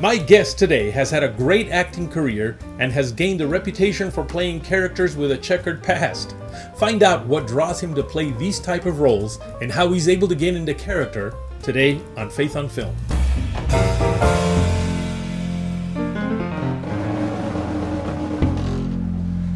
My guest today has had a great acting career and has gained a reputation for playing characters with a checkered past. Find out what draws him to play these type of roles and how he's able to get into character today on Faith on Film.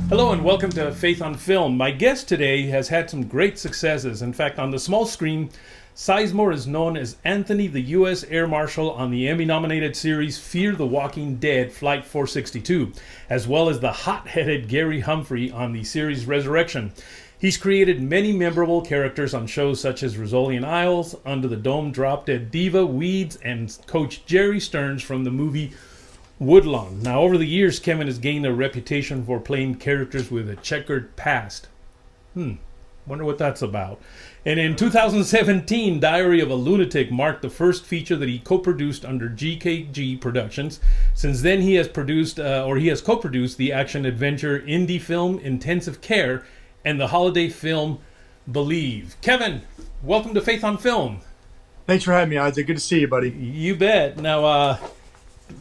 Hello and welcome to Faith on Film. My guest today has had some great successes. In fact, on the small screen, Sizemore is known as Anthony, the U.S. Air Marshal on the Emmy-nominated series Fear the Walking Dead Flight 462, as well as the hot-headed Gary Humphrey on the series Resurrection. He's created many memorable characters on shows such as Rizzoli Isles, Under the Dome Drop, Dead Diva, Weeds, and Coach Jerry Stearns from the movie Woodlawn. Now, over the years, Kevin has gained a reputation for playing characters with a checkered past. Wonder what that's about. And in 2017, Diary of a Lunatic marked the first feature that he co-produced under GKg Productions. Since then, he has co-produced the action-adventure indie film Intensive Care and the holiday film Believe. Kevin, welcome to Faith on Film. Thanks for having me, Isaac. Good to see you, buddy. You bet. Now,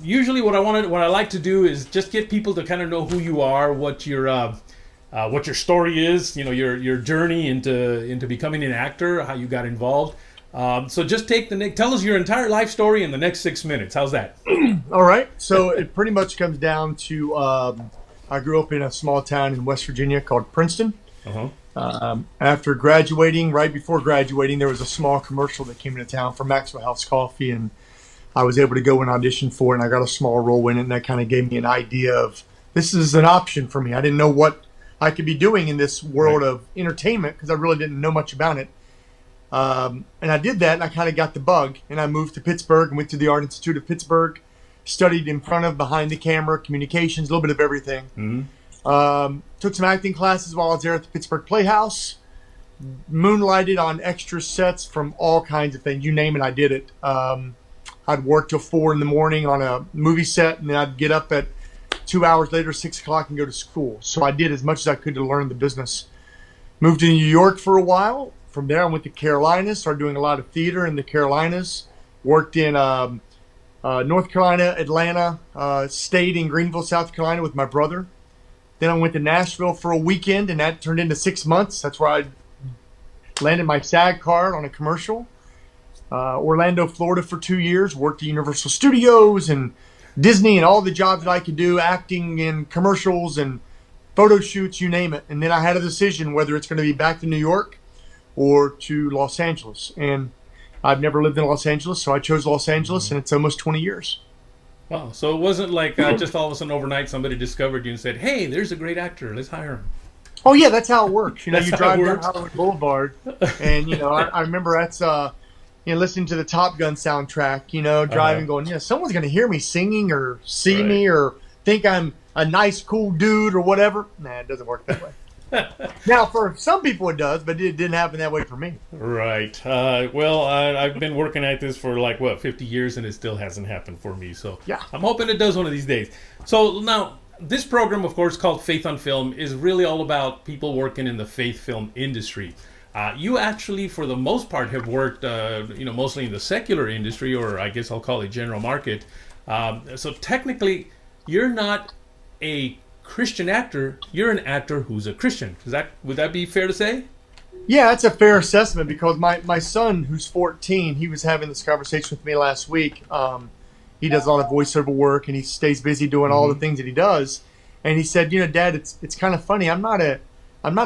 usually what I like to do is just get people to kind of know who you are, what your story is, you know, your journey into becoming an actor, how you got involved. So just tell us your entire life story in the next 6 minutes. How's that? All right. So it pretty much comes down to I grew up in a small town in West Virginia called Princeton. After graduating, right before graduating, there was a small commercial that came into town for Maxwell House Coffee, and I was able to go and audition for it, and I got a small role in it, and that kind of gave me an idea of this is an option for me. I didn't know what I could be doing in this world of entertainment because I really didn't know much about it. And I did that, and I kind of got the bug, and I moved to Pittsburgh and went to the Art Institute of Pittsburgh, studied in front of, behind the camera, communications, a little bit of everything. Took some acting classes while I was there at the Pittsburgh Playhouse, moonlighted on extra sets from all kinds of things. You name it, I did it. I'd work till 4 a.m. on a movie set, and then I'd get up at 2 hours later, 6 o'clock, and go to school. So I did as much as I could to learn the business. Moved to New York for a while. From there, I went to Carolinas, started doing a lot of theater in the Carolinas. Worked in North Carolina, Atlanta, stayed in Greenville, South Carolina with my brother. Then I went to Nashville for a weekend, and that turned into 6 months. That's where I landed my SAG card on a commercial. Orlando, Florida for 2 years, worked at Universal Studios and Disney and all the jobs that I could do, acting in commercials and photo shoots, you name it. And then I had a decision whether it's going to be back to New York or to Los Angeles. And I've never lived in Los Angeles, so I chose Los Angeles, and it's almost 20 years. Wow. So it wasn't like just all of a sudden overnight somebody discovered you and said, hey, there's a great actor, let's hire him. Oh, yeah, that's how it works. You know, That's you how it drive down works. Hollywood Boulevard, and, you know, I remember that's... listening to the Top Gun soundtrack, driving, going, someone's going to hear me singing or see me or think I'm a nice, cool dude or whatever. Nah, it doesn't work that way. Now, for some people it does, but it didn't happen that way for me. Right. I've been working at this for 50 years, and it still hasn't happened for me. So yeah. I'm hoping it does one of these days. So now, this program, of course, called Faith on Film, is really all about people working in the faith film industry. You actually, for the most part, have worked, mostly in the secular industry, or I guess I'll call it general market. So technically, you're not a Christian actor. You're an actor who's a Christian. Would that be fair to say? Yeah, that's a fair assessment because my son, who's 14, he was having this conversation with me last week. He does a lot of voiceover work, and he stays busy doing all the things that he does. And he said, Dad, it's kind of funny. I'm not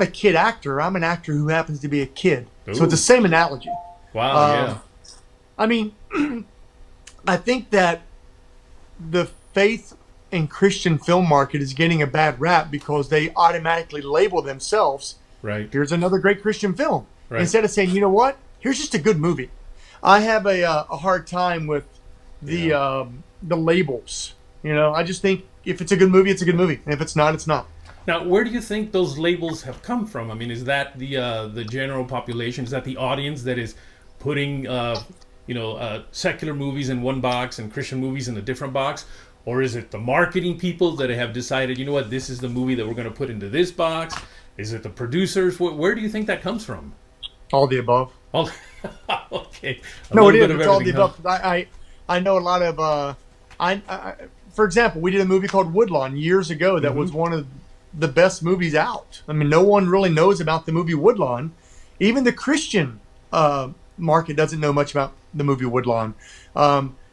a kid actor. I'm an actor who happens to be a kid. Ooh. So it's the same analogy. Wow, yeah. I mean, I think that the faith and Christian film market is getting a bad rap because they automatically label themselves. Right. Here's another great Christian film. Right. Instead of saying, you know what? Here's just a good movie. I have a hard time with the labels. I just think if it's a good movie, it's a good movie. And if it's not, it's not. Now, where do you think those labels have come from? I mean, is that the general population? Is that the audience that is putting, secular movies in one box and Christian movies in a different box? Or is it the marketing people that have decided, this is the movie that we're going to put into this box? Is it the producers? Where do you think that comes from? All the above. Okay. No, it is. It's all the above. I know a lot of For example, we did a movie called Woodlawn years ago that was one of the best movies out. I mean, no one really knows about the movie Woodlawn. Even the Christian market doesn't know much about the movie Woodlawn.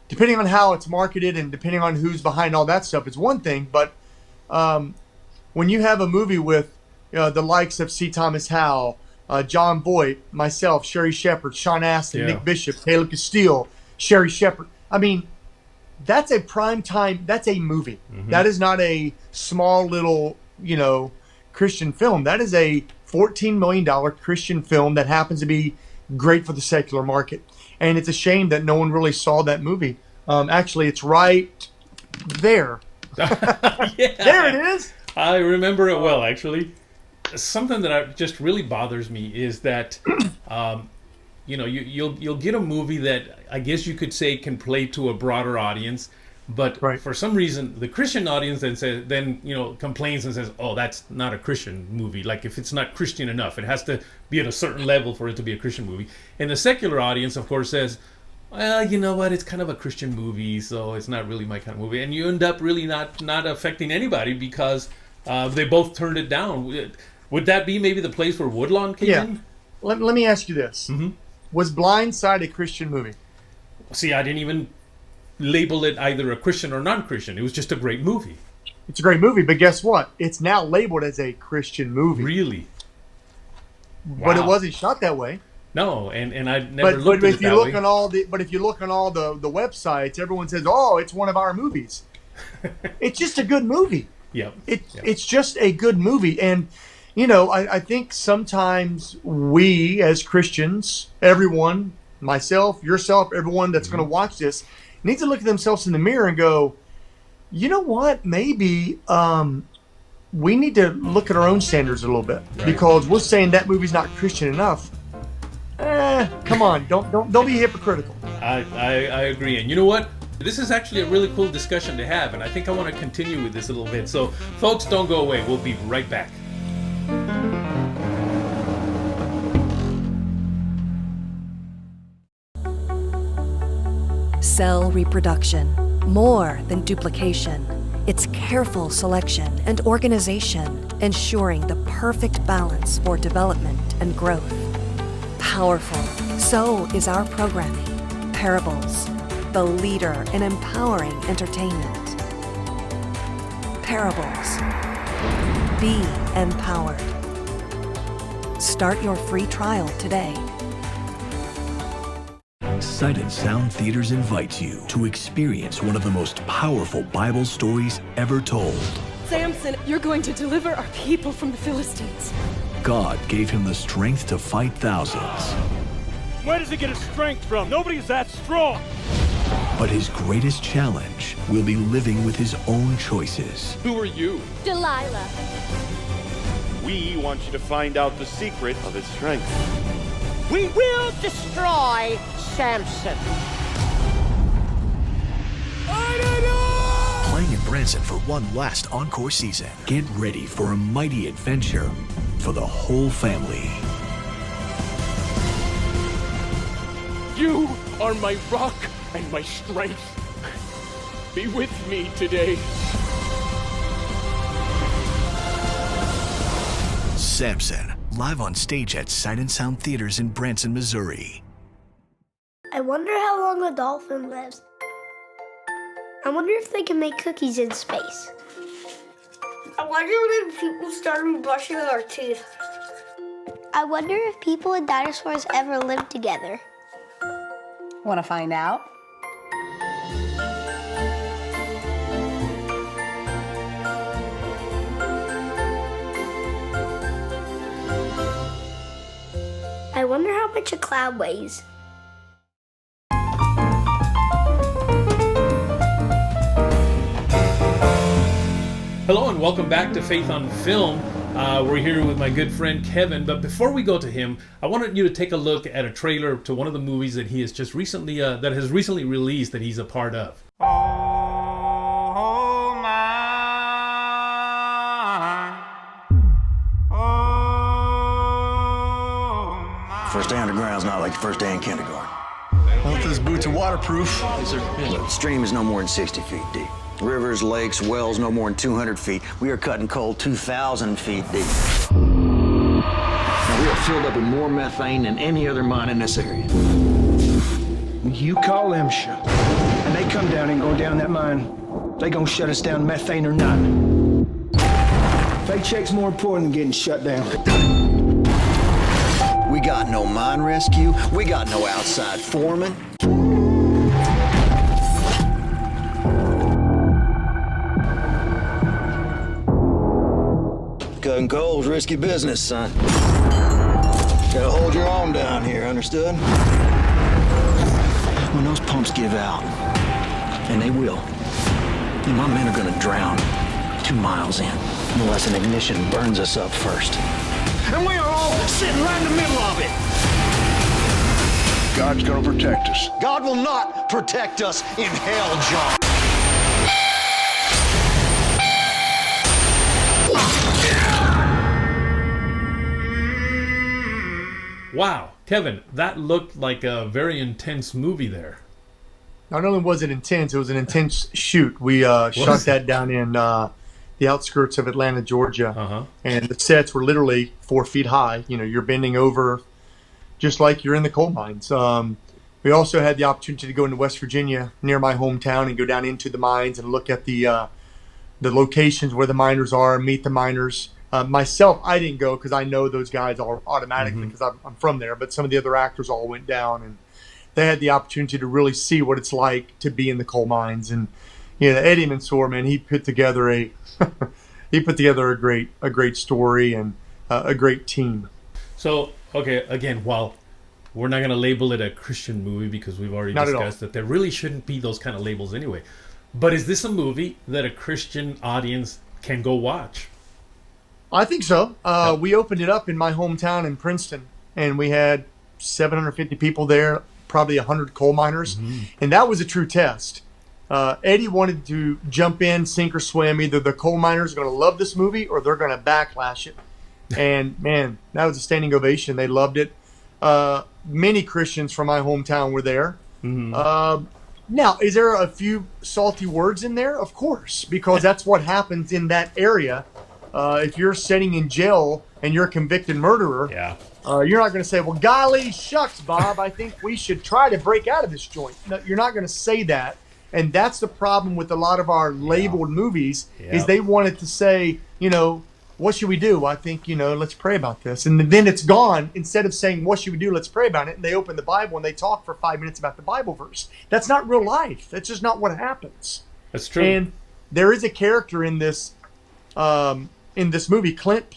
Depending on how it's marketed and depending on who's behind all that stuff, it's one thing. But when you have a movie with the likes of C. Thomas Howell, John Voight, myself, Sherry Shepherd, Sean Astin, Nick Bishop, Caleb Castile, Sherry Shepherd. I mean, that's a prime time. That's a movie. That is not a small little, Christian film. That is a $14 million Christian film that happens to be great for the secular market. And it's a shame that no one really saw that movie. Actually, it's right there. There it is. I remember it well, actually. Something that just really bothers me is that, you'll get a movie that I guess you could say can play to a broader audience, but for some reason the Christian audience then complains and says, "Oh, that's not a Christian movie. Like if it's not Christian enough, it has to be at a certain level for it to be a Christian movie." And the secular audience, of course, says, "Well, you know what? It's kind of a Christian movie, so it's not really my kind of movie." And you end up really not affecting anybody because they both turned it down. Would that be maybe the place where Woodlawn came in? Let me ask you this. Was Blind Side a Christian movie? See, I didn't even label it either a Christian or non-Christian. It was just a great movie. It's a great movie, but guess what? It's now labeled as a Christian movie. Really? Wow. But it wasn't shot that way. No, and I never looked at it that way. But if you look on all the websites, everyone says, "Oh, it's one of our movies." It's just a good movie. It's just a good movie. And I think sometimes we as Christians, everyone, myself, yourself, everyone that's going to watch this, needs to look at themselves in the mirror and go, you know what? Maybe we need to look at our own standards a little bit because we're saying that movie's not Christian enough. Come on, don't be hypocritical. I agree, and you know what? This is actually a really cool discussion to have, and I think I want to continue with this a little bit. So, folks, don't go away. We'll be right back. Cell reproduction, more than duplication. It's careful selection and organization, ensuring the perfect balance for development and growth. Powerful, so is our programming. Parables, the leader in empowering entertainment. Parables. Be empowered. Start your free trial today. Sight and Sound Theaters invites you to experience one of the most powerful Bible stories ever told. Samson, you're going to deliver our people from the Philistines. God gave him the strength to fight thousands. Where does he get his strength from? Nobody's that strong. But his greatest challenge will be living with his own choices. Who are you? Delilah. We want you to find out the secret of his strength. We will destroy Samson. Playing in Branson for one last encore season. Get ready for a mighty adventure for the whole family. You are my rock and my strength. Be with me today. Samson, live on stage at Sight and Sound Theaters in Branson, Missouri. I wonder how long a dolphin lives. I wonder if they can make cookies in space. I wonder when people started brushing their teeth. I wonder if people and dinosaurs ever lived together. Want to find out? I wonder how much a cloud weighs. Hello and welcome back to Faith on Film. We're here with my good friend Kevin, but before we go to him, I wanted you to take a look at a trailer to one of the movies that he has just recently released that he's a part of. Oh my. Oh my. First day underground's not like the first day in kindergarten. Well, if his boots are waterproof. Yes, sir. Look, the stream is no more than 60 feet deep. Rivers, lakes, wells, no more than 200 feet. We are cutting coal 2,000 feet deep. Now, we are filled up with more methane than any other mine in this area. You call them shut. And they come down and go down that mine. They gonna shut us down, methane or not. Fake check's more important than getting shut down. We got no mine rescue. We got no outside foreman. Cutting coal's risky business, son. Gotta hold your own down here, understood? When those pumps give out, and they will, then my men are gonna drown 2 miles in, unless an ignition burns us up first. And we are all sitting right in the middle of it. God's gonna protect us. God will not protect us in hell, John. Wow, Kevin, that looked like a very intense movie there. Not only was it intense, it was an intense shoot. We shot that down in the outskirts of Atlanta, Georgia. And the sets were literally 4 feet high. You know, you're bending over just like you're in the coal mines. We also had the opportunity to go into West Virginia near my hometown and go down into the mines and look at the locations where the miners are, meet the miners. Myself, I didn't go because I know those guys all automatically because I'm from there. But some of the other actors all went down, and they had the opportunity to really see what it's like to be in the coal mines. And you know, Eddie Mansour, man, he put together a great story and a great team. So, okay, again, while we're not going to label it a Christian movie because we've already discussed that there really shouldn't be those kind of labels anyway. But is this a movie that a Christian audience can go watch? I think so. We opened it up in my hometown in Princeton, and we had 750 people there, probably 100 coal miners, and that was a true test. Eddie wanted to jump in, sink or swim. Either the coal miners are going to love this movie or they're going to backlash it. And, man, that was a standing ovation. They loved it. Many Christians from my hometown were there. Now, is there a few salty words in there? Of course, because that's what happens in that area. If you're sitting in jail and you're a convicted murderer, you're not going to say, well, golly shucks, Bob, I think we should try to break out of this joint. No, you're not going to say that. And that's the problem with a lot of our labeled movies is they wanted to say, you know, what should we do? I think, you know, let's pray about this. And then it's gone. Instead of saying, what should we do? Let's pray about it. And they open the Bible and they talk for 5 minutes about the Bible verse. That's not real life. That's just not what happens. That's true. And there is a character in this movie. Clint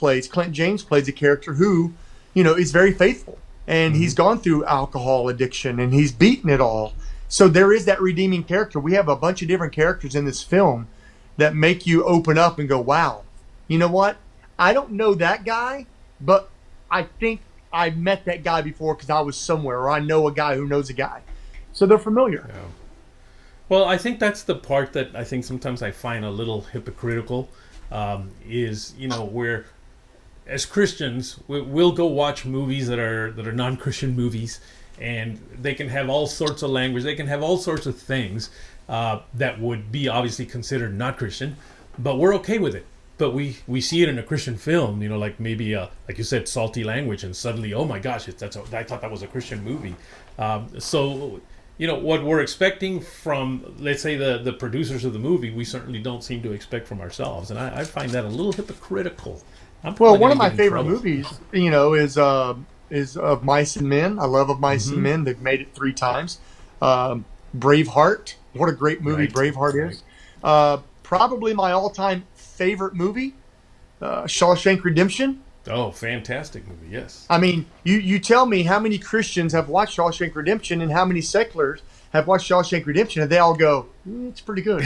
James plays a character who, you know, is very faithful. And he's gone through alcohol addiction and he's beaten it all. So there is that redeeming character. We have a bunch of different characters in this film that make you open up and go, wow, you know what? I don't know that guy, but I think I met that guy before because I was somewhere, or I know a guy who knows a guy. So they're familiar. Yeah. Well, I think that's the part that I think sometimes I find a little hypocritical is, you know, where as Christians, we'll go watch movies that are non-Christian movies, and they can have all sorts of language. They can have all sorts of things that would be obviously considered not Christian, but we're okay with it. But we see it in a Christian film, you know, like maybe, like you said, salty language, and suddenly, oh my gosh, I thought that was a Christian movie. So, you know, what we're expecting from, let's say, the producers of the movie, we certainly don't seem to expect from ourselves. And I find that a little hypocritical. Well, one of my favorite movies, you know, is Of Mice and Men. I love Of Mice and Men. They've made it 3 times. Braveheart. What a great movie Braveheart is. Probably my all-time favorite movie, Shawshank Redemption. Oh, fantastic movie, yes. I mean, you tell me how many Christians have watched Shawshank Redemption and how many seculars have watched Shawshank Redemption, and they all go, it's pretty good.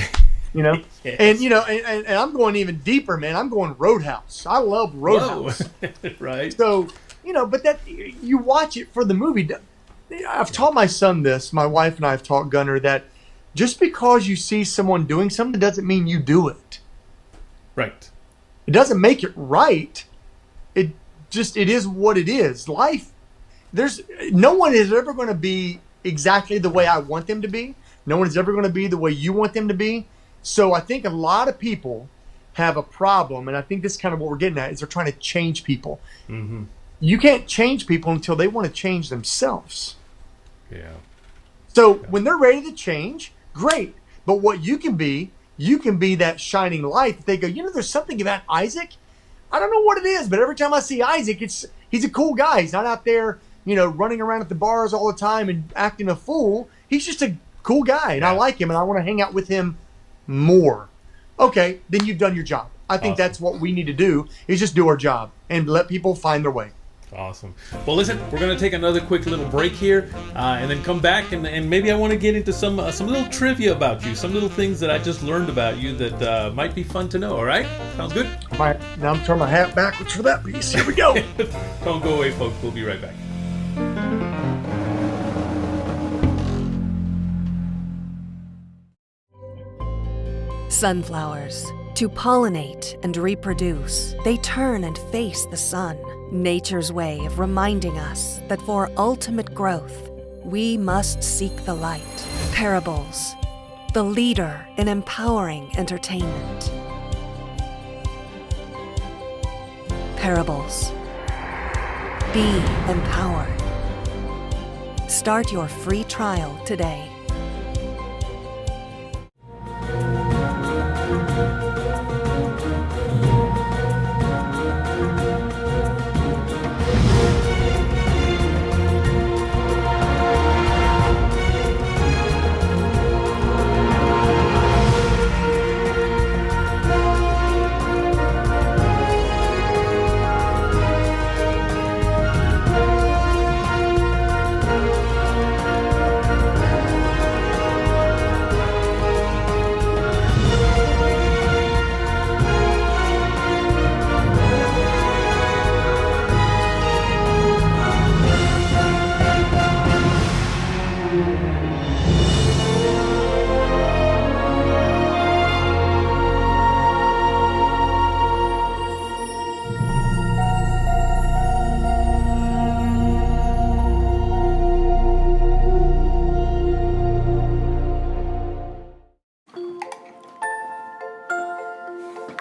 You know? Yes. And, you know, and I'm going even deeper, man. I'm going Roadhouse. I love Roadhouse. Right. So, you know, but that you watch it for the movie. I've taught my son this. My wife and I have taught Gunnar that just because you see someone doing something doesn't mean you do it. Right. It doesn't make it right. It is what it is. Life, no one is ever going to be exactly the way I want them to be. No one is ever going to be the way you want them to be. So I think a lot of people have a problem, and I think this is kind of what we're getting at, is they're trying to change people. Mm-hmm. You can't change people until they want to change themselves. Yeah. So when they're ready to change, great. But what you can be that shining light that they go, there's something about Isaac. I don't know what it is, but every time I see Isaac, he's a cool guy. He's not out there, running around at the bars all the time and acting a fool. He's just a cool guy, and I like him, and I want to hang out with him more. Okay, then you've done your job. I think that's what we need to do, is just do our job and let people find their way. Awesome. Well, listen, we're going to take another quick little break here, and then come back, and maybe I want to get into some little trivia about you, some little things that I just learned about you that might be fun to know, all right? Sounds good? All right, now I'm turning my hat backwards for that piece. Here we go. Don't go away, folks. We'll be right back. Sunflowers. To pollinate and reproduce, they turn and face the sun. Nature's way of reminding us that for ultimate growth, we must seek the light. Parables, the leader in empowering entertainment. Parables. Be empowered. Start your free trial today.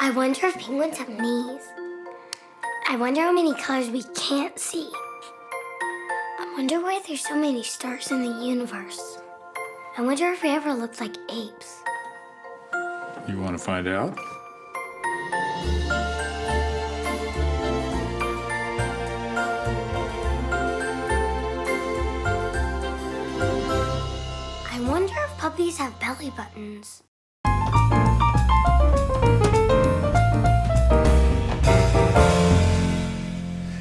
I wonder if penguins have knees. I wonder how many colors we can't see. I wonder why there's so many stars in the universe. I wonder if we ever looked like apes. You want to find out? I wonder if puppies have belly buttons.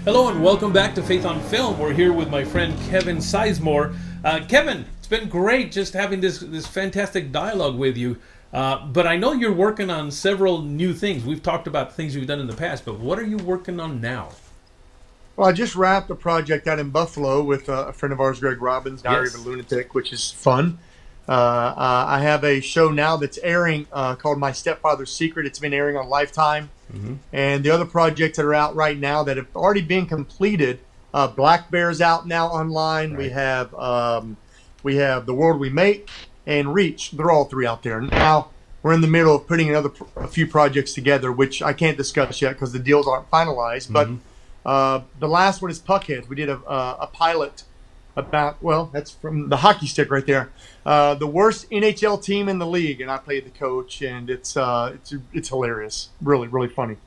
Hello and welcome back to Faith on Film. We're here with my friend Kevin Sizemore. Kevin, it's been great just having this fantastic dialogue with you. But I know you're working on several new things. We've talked about things you've done in the past, but what are you working on now? Well, I just wrapped a project out in Buffalo with a friend of ours, Greg Robbins, Diary of a Lunatic, which is fun. I have a show now that's airing called My Stepfather's Secret. It's been airing on Lifetime. Mm-hmm. And the other projects that are out right now that have already been completed, Black Bear's out now online. Right. We have The World We Make and Reach. They're all three out there. Now we're in the middle of putting a few projects together, which I can't discuss yet because the deals aren't finalized. Mm-hmm. But the last one is Puckhead. We did a pilot about, well, that's from the hockey stick right there. The worst NHL team in the league, and I played the coach, and it's hilarious. Really, really funny.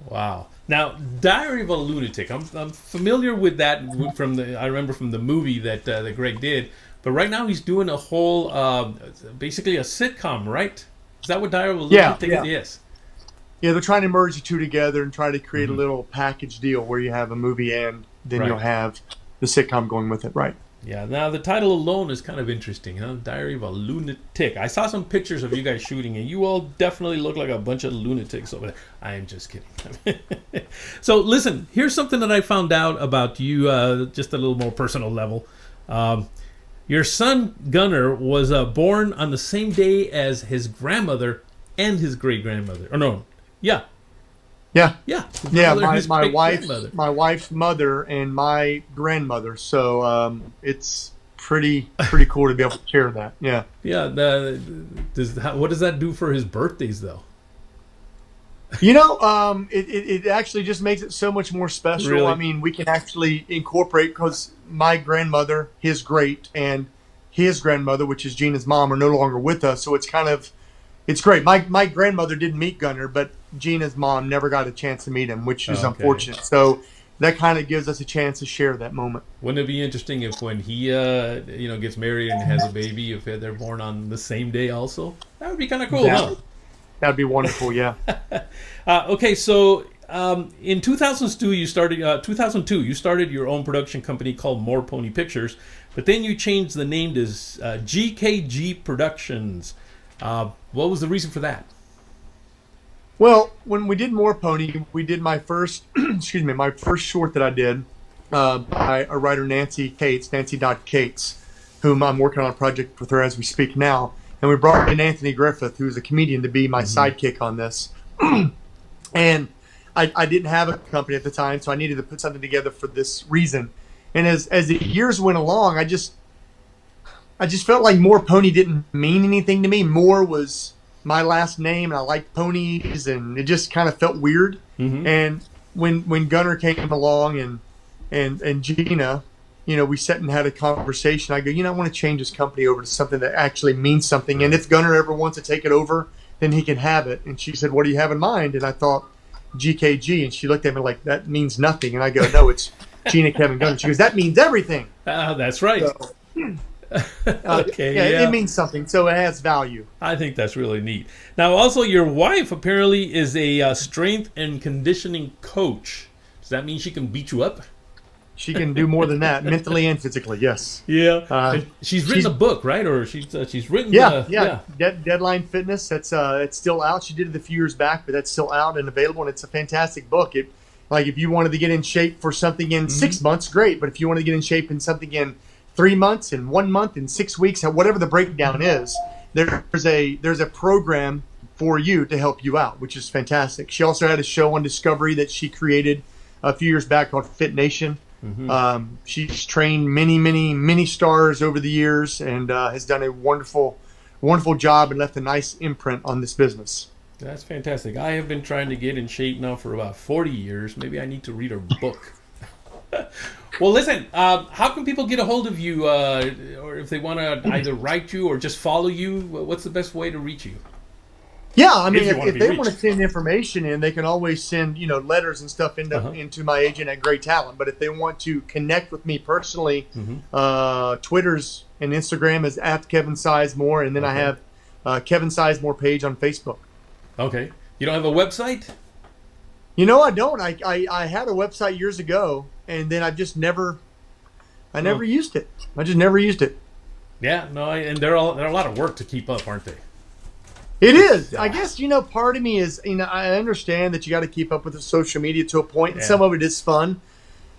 Wow. Now, Diary of a Lunatic. I'm familiar with that I remember from the movie that Greg did. But right now he's doing a whole, basically a sitcom, right? Is that what Diary of a Lunatic is? Yes. Yeah, they're trying to merge the two together and try to create a little package deal where you have a movie and then you'll have the sitcom going with it, right? Yeah, now the title alone is kind of interesting, huh? Diary of a Lunatic. I saw some pictures of you guys shooting, and you all definitely look like a bunch of lunatics over there. I am just kidding. So listen, here's something that I found out about you, just a little more personal level. Your son, Gunnar, was born on the same day as his grandmother and his great-grandmother. Or no, Yeah. My wife's mother and my grandmother. So it's pretty cool to be able to share that. Yeah. Yeah. What does that do for his birthdays, though? It actually just makes it so much more special. Really? I mean, we can actually incorporate, because my grandmother, his great, and his grandmother, which is Gina's mom, are no longer with us. So it's great. My grandmother did meet Gunnar, but Gina's mom never got a chance to meet him, which is unfortunate. So that kind of gives us a chance to share that moment. Wouldn't it be interesting if when he gets married and has a baby, if they're born on the same day also? That would be kind of cool, huh? That'd be wonderful, yeah. Okay, so in 2002 you started your own production company called More Pony Pictures, but then you changed the name to GKg Productions. What was the reason for that? Well, when we did More Pony, we did my first my first short that I did by a writer, Nancy.Cates, whom I'm working on a project with her as we speak now. And we brought in Anthony Griffith, who's a comedian, to be my sidekick on this. And I didn't have a company at the time, so I needed to put something together for this reason. And as the years went along, I just felt like More Pony didn't mean anything to me. More was my last name, and I liked ponies, and it just kind of felt weird. And when Gunnar came along and Gina, we sat and had a conversation. I go, I want to change this company over to something that actually means something. And if Gunnar ever wants to take it over, then he can have it. And she said, what do you have in mind? And I thought, GKG. And she looked at me like, that means nothing. And I go, no, it's Gina, Kevin, Gunnar. She goes, that means everything. That's right. So, okay, it means something. So it has value. I think that's really neat. Now, also, your wife apparently is a strength and conditioning coach. Does that mean she can beat you up? She can do more than that, mentally and physically. Yes. Yeah. She's written a book, right? Or she's written. Deadline Fitness. That's it's still out. She did it a few years back, but that's still out and available, and it's a fantastic book. If you wanted to get in shape for something in 6 months, great. But if you wanted to get in shape in something in 3 months, in 1 month, in 6 weeks, whatever the breakdown is, there's a program for you to help you out, which is fantastic. She also had a show on Discovery that she created a few years back called Fit Nation. She's trained many stars over the years, and has done a wonderful job and left a nice imprint on this business. That's fantastic. I have been trying to get in shape now for about 40 years. Maybe I need to read her book. Well, listen, how can people get a hold of you, or if they want to either write you or just follow you? What's the best way to reach you? Yeah, I mean, if they want to send information in, they can always send letters and stuff into my agent at Great Talent. But if they want to connect with me personally, Twitter's and Instagram is @KevinSizemore, and then I have Kevin Sizemore page on Facebook. Okay, you don't have a website? I don't. I had a website years ago, and then I just never used it. I just never used it. Yeah, no, and they're a lot of work to keep up, aren't they? It is. I guess, part of me is, I understand that you got to keep up with the social media to a point, and some of it is fun,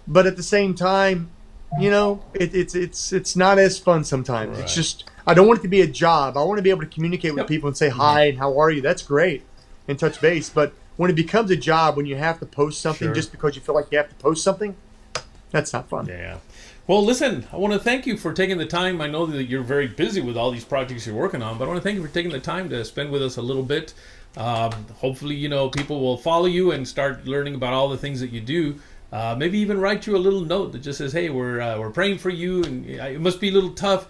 but at the same time, it's not as fun sometimes. Right. It's just, I don't want it to be a job. I want to be able to communicate with people and say hi and how are you. That's great, and touch base. But when it becomes a job, when you have to post something just because you feel like you have to post something, that's not fun. Yeah. Well, listen, I want to thank you for taking the time. I know that you're very busy with all these projects you're working on, but I want to thank you for taking the time to spend with us a little bit. Hopefully, people will follow you and start learning about all the things that you do. Maybe even write you a little note that just says, hey, we're praying for you. And it must be a little tough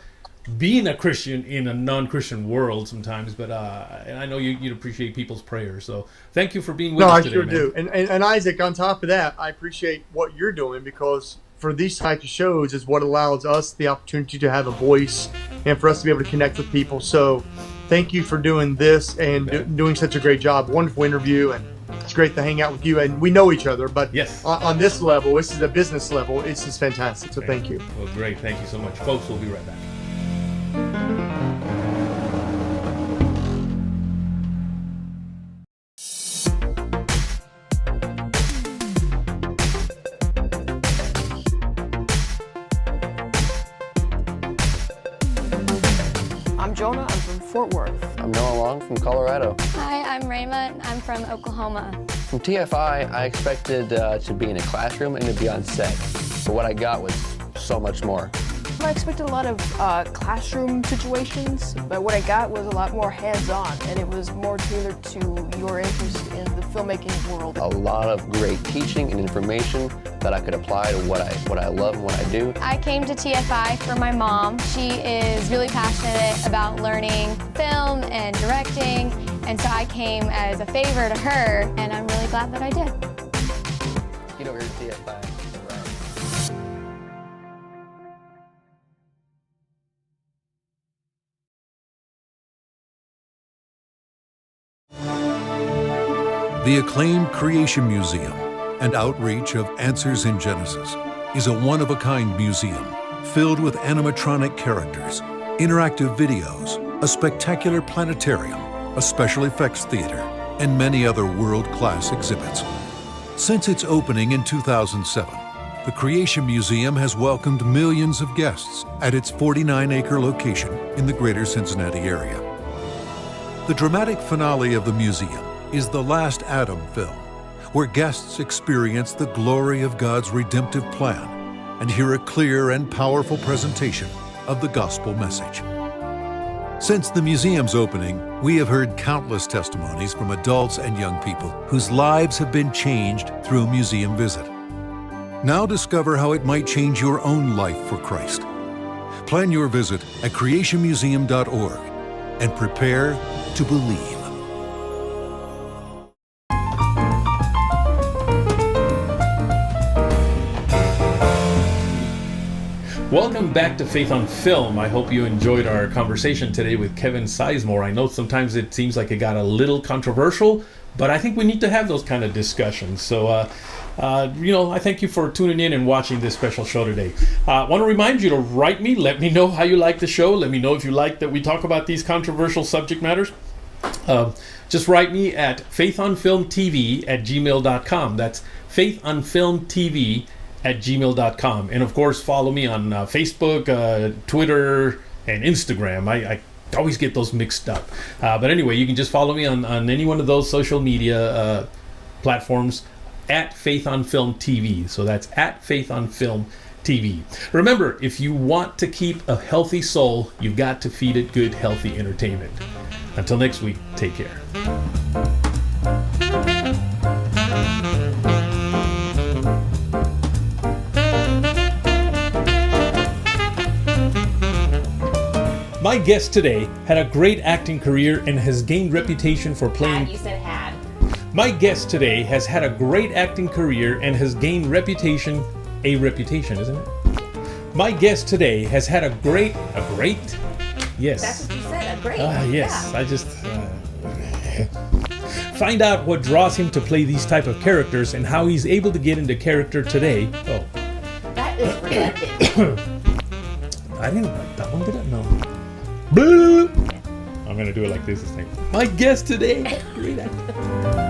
being a Christian in a non-Christian world sometimes, but I know you'd appreciate people's prayers. So thank you for being with us today. No, I sure do. And Isaac, on top of that, I appreciate what you're doing, because for these types of shows is what allows us the opportunity to have a voice and for us to be able to connect with people. So thank you for doing this and doing such a great job. Wonderful interview, and it's great to hang out with you. And we know each other, but on this level, this is a business level, it's just fantastic. So thank you. Well, great. Thank you so much. Folks, we'll be right back. I'm Jonah. I'm from Fort Worth. I'm Noah Long from Colorado. Hi, I'm Rayma. I'm from Oklahoma. From TFI, I expected to be in a classroom and to be on set. But what I got was so much more. I expected a lot of classroom situations, but what I got was a lot more hands-on, and it was more tailored to your interest in the filmmaking world. A lot of great teaching and information that I could apply to what I love and what I do. I came to TFI for my mom. She is really passionate about learning film and directing, and so I came as a favor to her, and I'm really glad that I did. Get over here to TFI. The acclaimed Creation Museum and outreach of Answers in Genesis is a one-of-a-kind museum filled with animatronic characters, interactive videos, a spectacular planetarium, a special effects theater, and many other world-class exhibits. Since its opening in 2007, the Creation Museum has welcomed millions of guests at its 49-acre location in the greater Cincinnati area. The dramatic finale of the museum is the Last Adam film, where guests experience the glory of God's redemptive plan and hear a clear and powerful presentation of the gospel message. Since the museum's opening, we have heard countless testimonies from adults and young people whose lives have been changed through a museum visit. Now discover how it might change your own life for Christ. Plan your visit at creationmuseum.org and prepare to believe. Welcome back to Faith on Film. I hope you enjoyed our conversation today with Kevin Sizemore. I know sometimes it seems like it got a little controversial, but I think we need to have those kind of discussions. So, I thank you for tuning in and watching this special show today. I want to remind you to write me. Let me know how you like the show. Let me know if you like that we talk about these controversial subject matters. Just write me at faithonfilmtv@gmail.com. That's faithonfilmtv@gmail.com. And of course, follow me on Facebook, Twitter, and Instagram. I always get those mixed up. But anyway, you can just follow me on any one of those social media platforms at Faith on Film TV. So that's at Faith on Film TV. Remember, if you want to keep a healthy soul, you've got to feed it good, healthy entertainment. Until next week, take care. My guest today had a great acting career and has gained reputation for playing... You said had. My guest today has had a great acting career and has gained reputation, isn't it? My guest today has had a great, yes. That's what you said, a great. Yes, yeah. I just... Find out what draws him to play these type of characters and how he's able to get into character today. Oh. That is redundant. I didn't like that one, did I? No. Boo! I'm gonna do it like this time. My guest today, great actor.